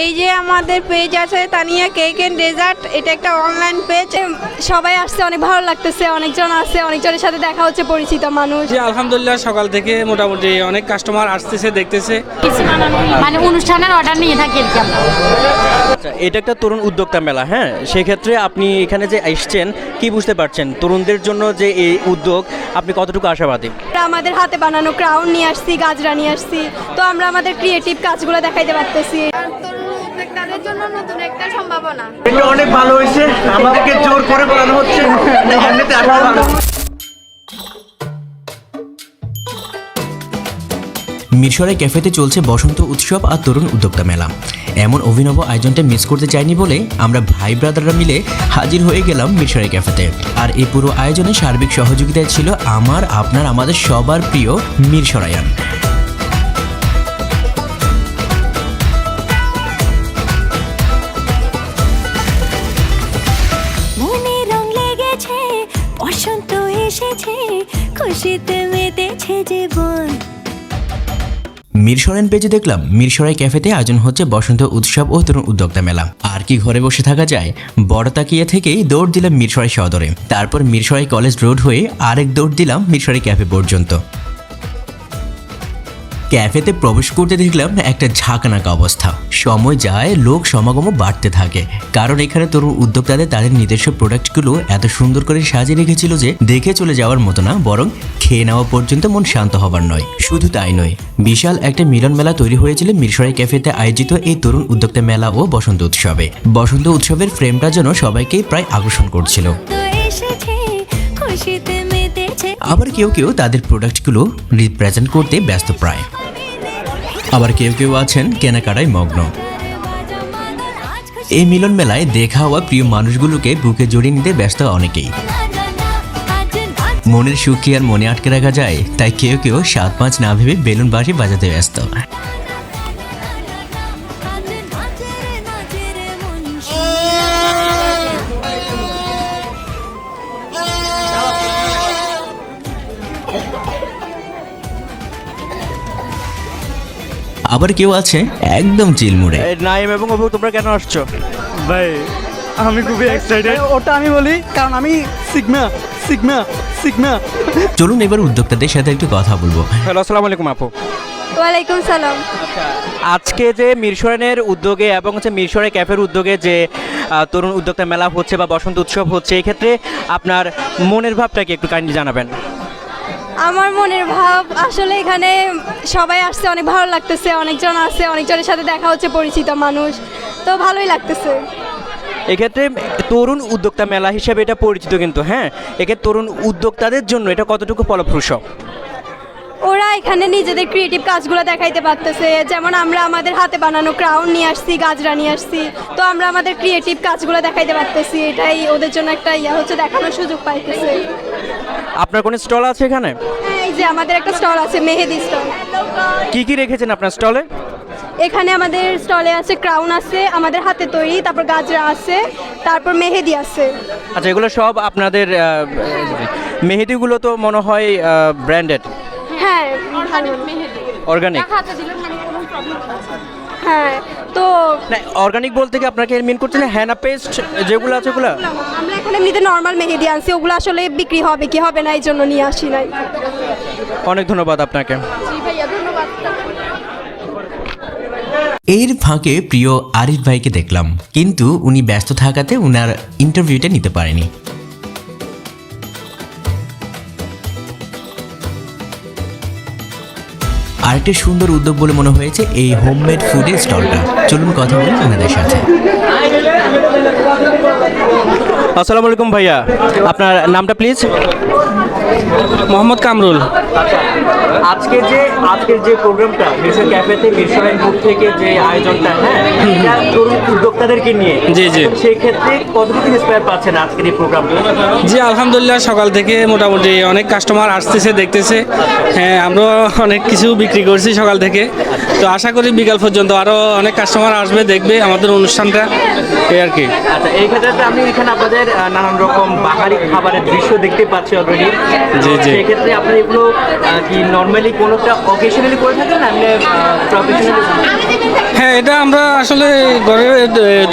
এই যে আমাদের পেজ আছে তানিয়া কেক এন্ড ডেজার্ট, এটা একটা অনলাইন পেজ। সবাই আসছে, অনেক ভালো লাগতেছে, অনেকজন আছে, অনেকজনের সাথে দেখা হচ্ছে, পরিচিত মানুষ। জি আলহামদুলিল্লাহ, সকাল থেকে মোটামুটি অনেক কাস্টমার আসতেছে, দেখতেছে। মানে অনুষ্ঠানের অর্ডার নিয়ে থাকি আর কি আমরা। আচ্ছা, এটা একটা তরুণ উদ্যোক্তা মেলা, হ্যাঁ, সেক্ষেত্রে আপনি এখানে যে আসছেন কি বুঝতে পারছেন তরুণদের জন্য যে এই উদ্যোগ, আপনি কতটুকু আশাবাদী? আমাদের হাতে বানানো ক্রাউন নিয়ে আসছি, গাজরা নিয়ে আসছি, তো আমরা আমাদের ক্রিয়েটিভ কাজগুলো দেখাইতে পারতেছি। তাদের জন্য নতুন একটা সম্ভাবনা। এটা অনেক ভালো হয়েছে, আমাদেরকে জোর করে বানানো হচ্ছে। এমনিতে মিরসরাই ক্যাফেতে চলছে বসন্ত উৎসব আর তরুণ উদ্যোক্তা মেলা। এমন অভিনব আয়োজনটা মিস করতে চাইনি বলে আমরা ভাই ব্রাদাররা মিলে হাজির হয়ে গেলাম মিরসরাই ক্যাফেতে। আর এই পুরো আয়োজনে সার্বিক সহযোগিতায় ছিল আমার, আপনার, আমাদের সবার প্রিয় মিরসরাইয়ান। মনে রং লেগেছে, বসন্ত এসেছে, খুশিতে মেতেছে জীবন। মিরসরাইন পেজে দেখলাম মিরসরাই ক্যাফেতে আয়োজন হচ্ছে বসন্ত উৎসব ও তরুণ উদ্যোক্তা মেলা। আর কি ঘরে বসে থাকা যায়, বড় তাকিয়ে থেকেই দৌড় দিলাম মিরসরাই সদরে, তারপর মিরসরাই কলেজ রোড হয়ে আরেক দৌড় দিলাম মিরসরাই ক্যাফে পর্যন্ত। ক্যাফেতে প্রবেশ করতে দেখলাম একটা ঝাঁকানাকা অবস্থা। সময় যায়, লোক সমাগমও বাড়তে থাকে, কারণ এখানে তরুণ উদ্যোক্তাদের তাদের নিজস্ব প্রোডাক্টগুলো এত সুন্দর করে সাজিয়ে রেখেছিল যে দেখে চলে যাওয়ার মতো না, বরং খেয়ে নেওয়া পর্যন্ত মন শান্ত হবার নয়। শুধু তাই নয়, বিশাল একটা মিলন মেলা তৈরি হয়েছিল মিরসরাই ক্যাফেতে আয়োজিত এই তরুণ উদ্যোক্তা মেলা ও বসন্ত উৎসবে। বসন্ত উৎসবের ফ্রেমটা যেন সবাইকেই প্রায় আকর্ষণ করছিল। আবার কেউ কেউ তাদের প্রোডাক্টগুলো রিপ্রেজেন্ট করতে ব্যস্ত প্রায়, আবার কেউ কেউ আছেন কেনাকাটায় মগ্ন। এই মিলন মেলায় দেখা হওয়া প্রিয় মানুষগুলোকে বুকে জড়িয়ে নিতে ব্যস্ত অনেকেই। মনের সুখ কি আর মনে আটকে রাখা যায়, তাই কেউ কেউ 7-5 না ভেবে বেলুন বাঁশি বাজাতে ব্যস্ত। আবার কেউ আছে একদম চিলমুড়ে। নাইম এবং অভু, তোমরা কেন আসছো? ভাই আমি খুবই এক্সাইটেড। ওটা আমি বলি কারণ আমি সিগমা সিগমা সিগমা। চলুন এবার উদ্যোক্তাদের সাথে একটু কথা বলবো। হ্যালো, আসসালামু আলাইকুম আপু। ওয়ালাইকুম সালাম। আজকে যে মিরসরাইনের উদ্যোগে এবং হচ্ছে মিরসরাই ক্যাফের উদ্যোগে যে তরুণ উদ্যোক্তা মেলা হচ্ছে বা বসন্ত উৎসব হচ্ছে, এই ক্ষেত্রে আপনার মনের ভাবটা কি একটু কাইন্ডলি জানাবেন? আমার মনের ভাব আসলে এখানে সবাই আসছে, অনেক ভালো লাগতেছে, অনেকজন আছে, অনেকজনের সাথে দেখা হচ্ছে, পরিচিত মানুষ, তো ভালোই লাগতেছে। এক্ষেত্রে তরুণ উদ্যোক্তা মেলা হিসেবে এটা পরিচিত, কিন্তু হ্যাঁ, এক্ষেত্রে তরুণ উদ্যোক্তাদের জন্য এটা কতটুকু ফলপ্রসূ? ওরা এখানে নিজেদের ক্রিয়েটিভ কাজগুলো দেখাইতে পারতেছে, যেমন আমরা আমাদের হাতে বানানো ক্রাউন নিয়ে আসছি, গাজরা নিয়ে আসছি, তো আমরা আমাদের ক্রিয়েটিভ কাজগুলো দেখাইতে পারতেছি। এটাই ওদের জন্য একটা হচ্ছে, দেখানোর সুযোগ পাইতেছে। আপনার কোনো স্টল আছে এখানে? হ্যাঁ, এই যে আমাদের একটা স্টল আছে, মেহেদি স্টল। কি কি রেখেছেন আপনার স্টলে? এখানে আমাদের স্টলে আছে ক্রাউন আছে, আমাদের হাতে তৈরি, তারপর গাজরা আছে, তারপর মেহেদি আছে। আচ্ছা, এগুলো সব আপনাদের মেহেদিগুলো তো মনে হয় ব্র্যান্ডেড? হ্যাঁ, অর্গানিক? হ্যাঁ, তো না, অর্গানিক বলতে কি আপনাকে মিন করছেন হ্যানা পেস্ট যেগুলো আছে ওগুলো? আমরা এখানে এমনিতে নর্মাল মেহেদি আনছি, ওগুলো আসলে বিক্রি হবে কি হবে না এই জন্য নিয়ে আসি নাই। অনেক ধন্যবাদ আপনাকে। এর ফাঁকে প্রিয় আরিফ ভাইকে দেখলাম, কিন্তু উনি ব্যস্ত থাকাতে উনার ইন্টারভিউটা নিতে পারেনি। আরেকটা সুন্দর উদ্যোগ বলে মনে হয়েছে এই হোমমেড ফুডের স্টলটা। চলুন কথা বলি ওনাদের সাথে। আসসালামু আলাইকুম ভাইয়া, আপনার নামটা প্লিজ? মোহাম্মদ কামরুল। আজকের যে প্রোগ্রামটা মিরসরাই ক্যাফেতে মিরসরাই গ্রুপ থেকে যে আয়োজনটা, হ্যাঁ, এটা তরুণ উদ্যোক্তাদেরকে নিয়ে, জি জি, সেই ক্ষেত্রে কতটুকু ইন্সপায়ার পাচ্ছেন আজকের এই প্রোগ্রামটা? জি আলহামদুলিল্লাহ, সকাল থেকে মোটামুটি অনেক কাস্টমার আসতেছে, দেখতেছে। হ্যাঁ, আমরা অনেক কিছু বিক্রি করছি সকাল থেকে, তো আশা করি বিকাল পর্যন্ত আরও অনেক কাস্টমার আসবে, দেখবে আমাদের অনুষ্ঠানটা, এই আর কি। আচ্ছা, এই ক্ষেত্রে আমি এখানে আপনাদের নানান রকম বাহারি খাবারের দৃশ্য দেখতে পাচ্ছি অলরেডি। জি জি, সেক্ষেত্রে আপনার এগুলো কি কি নর্মালি কোনোটা অকেশনালি করে থাকেন না এমনি প্রফেশনালি? হ্যাঁ, এটা আমরা আসলে ঘরে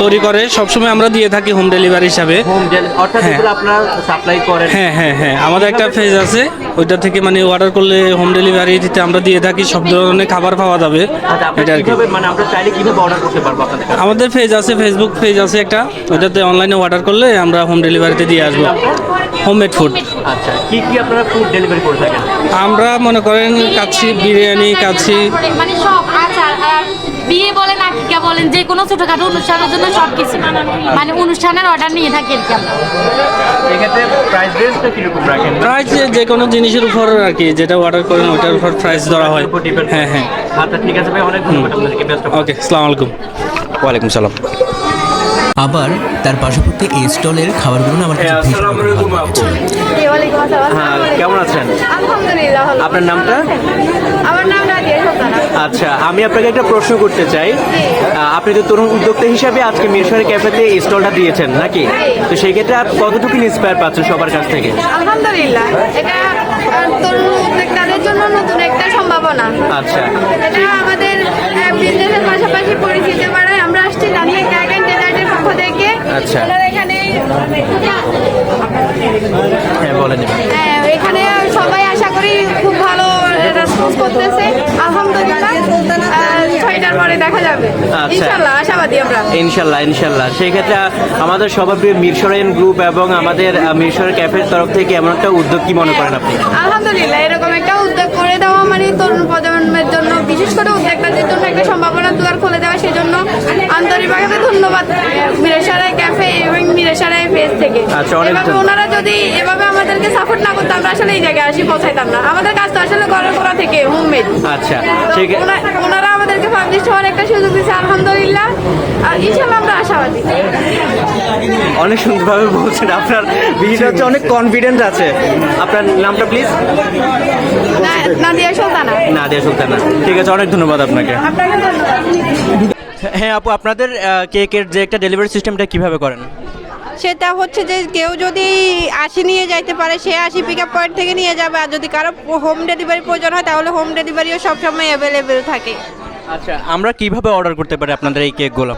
তৈরি করে সবসময় আমরা দিয়ে থাকি হোম ডেলিভারি হিসাবে। হোম অর্থাৎ হ্যাঁ। এগুলো আপনারা সাপ্লাই করেন? হ্যাঁ হ্যাঁ হ্যাঁ, আমাদের একটা পেজ আছে, ওইটা থেকে মানে অর্ডার করলে হোম ডেলিভারি দিতে আমরা দিয়ে থাকি, সব ধরনের খাবার পাওয়া যাবে। আচ্ছা, আপনারা এটা আর কি। কিভাবে মানে আমরা চাইলে কিভাবে অর্ডার করতে পারবো আপনাদের কাছে? আমাদের পেজ আছে, ফেসবুক পেজ আছে একটা, ওইটাতে অনলাইনে অর্ডার করলে আমরা হোম ডেলিভারিতে দিয়ে আসবো। Homemade food. আচ্ছা, কি কি আপনারা ফুড ডেলিভারি করে থাকেন? আমরা মনে করেন কাচ্ছি, বিরিয়ানি, কাচ্ছি, মানে সব আচার আর বিয়ে বলেন আকিকা বলেন যে কোনো ছোটখাটো অনুষ্ঠানের জন্য সব কিছু মানে অনুষ্ঠানের অর্ডার নিয়ে থাকি আর কি আমরা। এক্ষেত্রে প্রাইস রেঞ্জটা কিরকম রাখেন? প্রাইস যে কোনো জিনিসের উপর আর কি, যেটা অর্ডার করেন ওটার উপর প্রাইস ধরা হয়। হ্যাঁ হ্যাঁ। আচ্ছা, ঠিক আছে ভাই, অনেক ধন্যবাদ আপনাদেরকে। Best of. ওকে, আসসালামু আলাইকুম। ওয়ালাইকুম সালাম। আবার তার পাশাপাশি এই স্টলের খাবারগুলো না আমার কাছে ভীষণ ভালো লেগেছে। হ্যাঁ, কেমন আছেন? আলহামদুলিল্লাহ ভালো। আপনার নামটা? আমার নাম রাজিয়া সুলতানা। আচ্ছা, আমি আপনাকে একটা প্রশ্ন করতে চাই। আপনি তো তরুণ উদ্যোক্তা হিসাবে আজকে মিরসরাই ক্যাফেতে এই স্টলটা দিয়েছেন নাকি? তো সেই ক্ষেত্রে আর কতটুকু ইন্সপায়ার পাচ্ছেন সবার কাছ থেকে? আলহামদুলিল্লাহ, এটা তরুণ উদ্যোক্তাদের জন্য নতুন একটা সম্ভাবনা। আচ্ছা, এটা আমাদের বিজনেসের পাশাপাশি পরিচিতি বাড়ায়। আমরা আসছি জানিয়ে কেক এন্ড ডেজার্টের পক্ষ থেকে। আচ্ছা। ওনারা এখানে হ্যাঁ বলেন। এখানে সবাই আশা করি খুব ভালো রেসপন্স করতেছে। আলহামদুলিল্লাহ, 6টার পরে দেখা যাবে আচ্ছা। ইনশাআল্লাহ, আশাবাদী আমরা। ইনশাল্লাহ ইনশাল্লাহ। সেই ক্ষেত্রে আমাদের সবার প্রিয় মিরসরাইন গ্রুপ এবং আমাদের মিরসরাই ক্যাফের তরফ থেকে এমন একটা উদ্যোগ কি মনে করেন আপনি? আলহামদুলিল্লাহ, এরকম একটা উদ্যোগ করে দেওয়া মানে তরুণ প্রজন্মের জন্য, বিশেষ করে উদ্যোক্তাদের জন্য একটা সম্ভাবনার দুয়ার খুলে দেওয়া। সেই জন্য আন্তরিকভাবে ধন্যবাদ মিরসরাই ক্যাফে এবং মিরসরাই পেজ থেকে। আচ্ছা, অনেক এভাবে ওনারা যদি এভাবে আমাদেরকে সাপোর্ট না করতো, আমরা আসলে এই জায়গায় আসি পৌঁছাইতাম না। আমাদের কাজ তো আসলে ঘরের করা থেকে হোমমেড। আচ্ছা, ঠিক আছে। ওনারা আমাদেরকে পাবলিশ হওয়ার একটা সুযোগ দিচ্ছে, আলহামদুলিল্লাহ। আর ইনশাআল্লাহ আমরা আশাবাদী। অনেক সুন্দরভাবে বলছেন, আপনার ভিডিও হচ্ছে অনেক কনফিডেন্ট আছে। আপনার নামটা প্লিজ? নাদিয়া সুলতানা। নাদিয়া সুলতানা। ঠিক আছে, অনেক ধন্যবাদ আপনাকে। আপনাকে ধন্যবাদ। হ্যাঁ আপু, আপনাদের কেকের যে একটা ডেলিভারি সিস্টেমটা কিভাবে করেন? সেটা হচ্ছে যে কেউ যদি আসি নিয়ে যাইতে পারে, সে আসি পিক আপ পয়েন্ট থেকে নিয়ে যাবে। আর যদি কারো হোম ডেলিভারি প্রয়োজন হয় তাহলে হোম ডেলিভারিও সবসময় অ্যাভেলেবেল থাকে। আচ্ছা, আমরা কিভাবে অর্ডার করতে পারি আপনাদের এই কেকগুলো?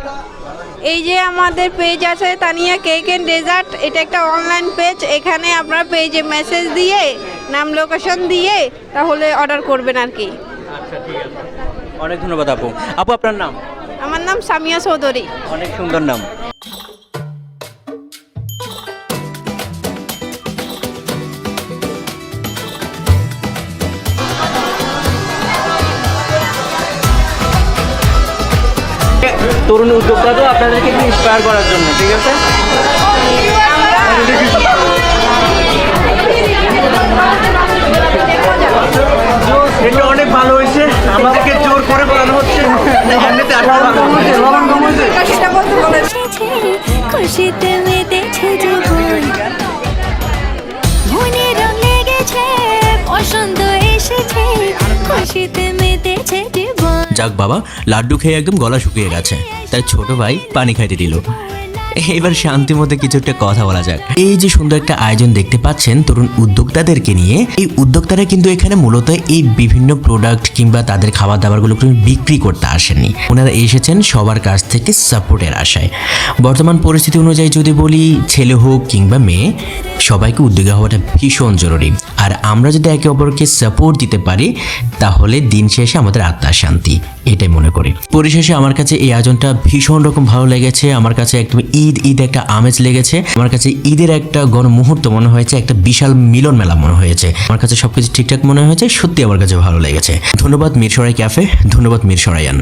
এই যে আমাদের পেজ আছে তানিয়া কেক এন্ড ডেজার্ট, এটা একটা অনলাইন পেজ। এখানে আপনারা পেজে মেসেজ দিয়ে নাম লোকেশন দিয়ে তাহলে অর্ডার করবেন আর কি। আচ্ছা, ঠিক আছে, অনেক ধন্যবাদ আপু। আপু, আপনার নাম? আমার নাম সামিয়া চৌধুরী। অনেক সুন্দর নাম। তরুণ উদ্যোক্তা তো আপনাদেরকে একটু ইন্সপায়ার করার জন্য, ঠিক আছে? এটা অনেক ভালো হয়েছে, আমাদেরকে জোর করে বানানো হচ্ছে। এমনিতে আসলে ভালো হয়েছে। এসেছে, খুশিতে মেতেছে জীবন, মনে রং লেগেছে, বসন্ত এসেছে, খুশিতে মেতেছে জীবন। যাক বাবা, লাড্ডু খেয়ে একদম গলা শুকিয়ে গেছে, তাই ছোট ভাই পানি খাইতে দিল। এবার শান্তি মধ্যে কিছু একটা কথা বলা যাক। এই যে সুন্দর একটা আয়োজন দেখতে পাচ্ছেন তরুণ উদ্যোক্তাদেরকে নিয়ে, এই উদ্যোক্তারা কিন্তু এখানে মূলত এই বিভিন্ন প্রোডাক্ট কিংবা তাদের খাবার দাবারগুলো বিক্রি করতে আসেননি। ওনারা এসেছেন সবার কাছ থেকে সাপোর্টের আশায়। বর্তমান পরিস্থিতি অনুযায়ী যদি বলি, ছেলে হোক কিংবা মেয়ে, সবাইকে উদ্যোগী হওয়াটা ভীষণ জরুরি। আর আমরা যদি একে অপরকে সাপোর্ট দিতে পারি তাহলে দিন শেষে আমাদের আত্মার শান্তি, এটাই মনে করি। পরিশেষে আমার কাছে এই আয়োজনটা ভীষণ রকম ভালো লেগেছে। আমার কাছে একদম ঈদ একটা আমেজ লেগেছে। আমার কাছে ঈদের একটা গণমুহূর্ত মনে হয়েছে, একটা বিশাল মিলন মেলা মনে হয়েছে। আমার কাছে সবকিছু ঠিকঠাক মনে হয়েছে, সত্যি আমার কাছে ভালো লেগেছে। ধন্যবাদ মিরসরাই ক্যাফে, ধন্যবাদ মিরসরাইয়ান।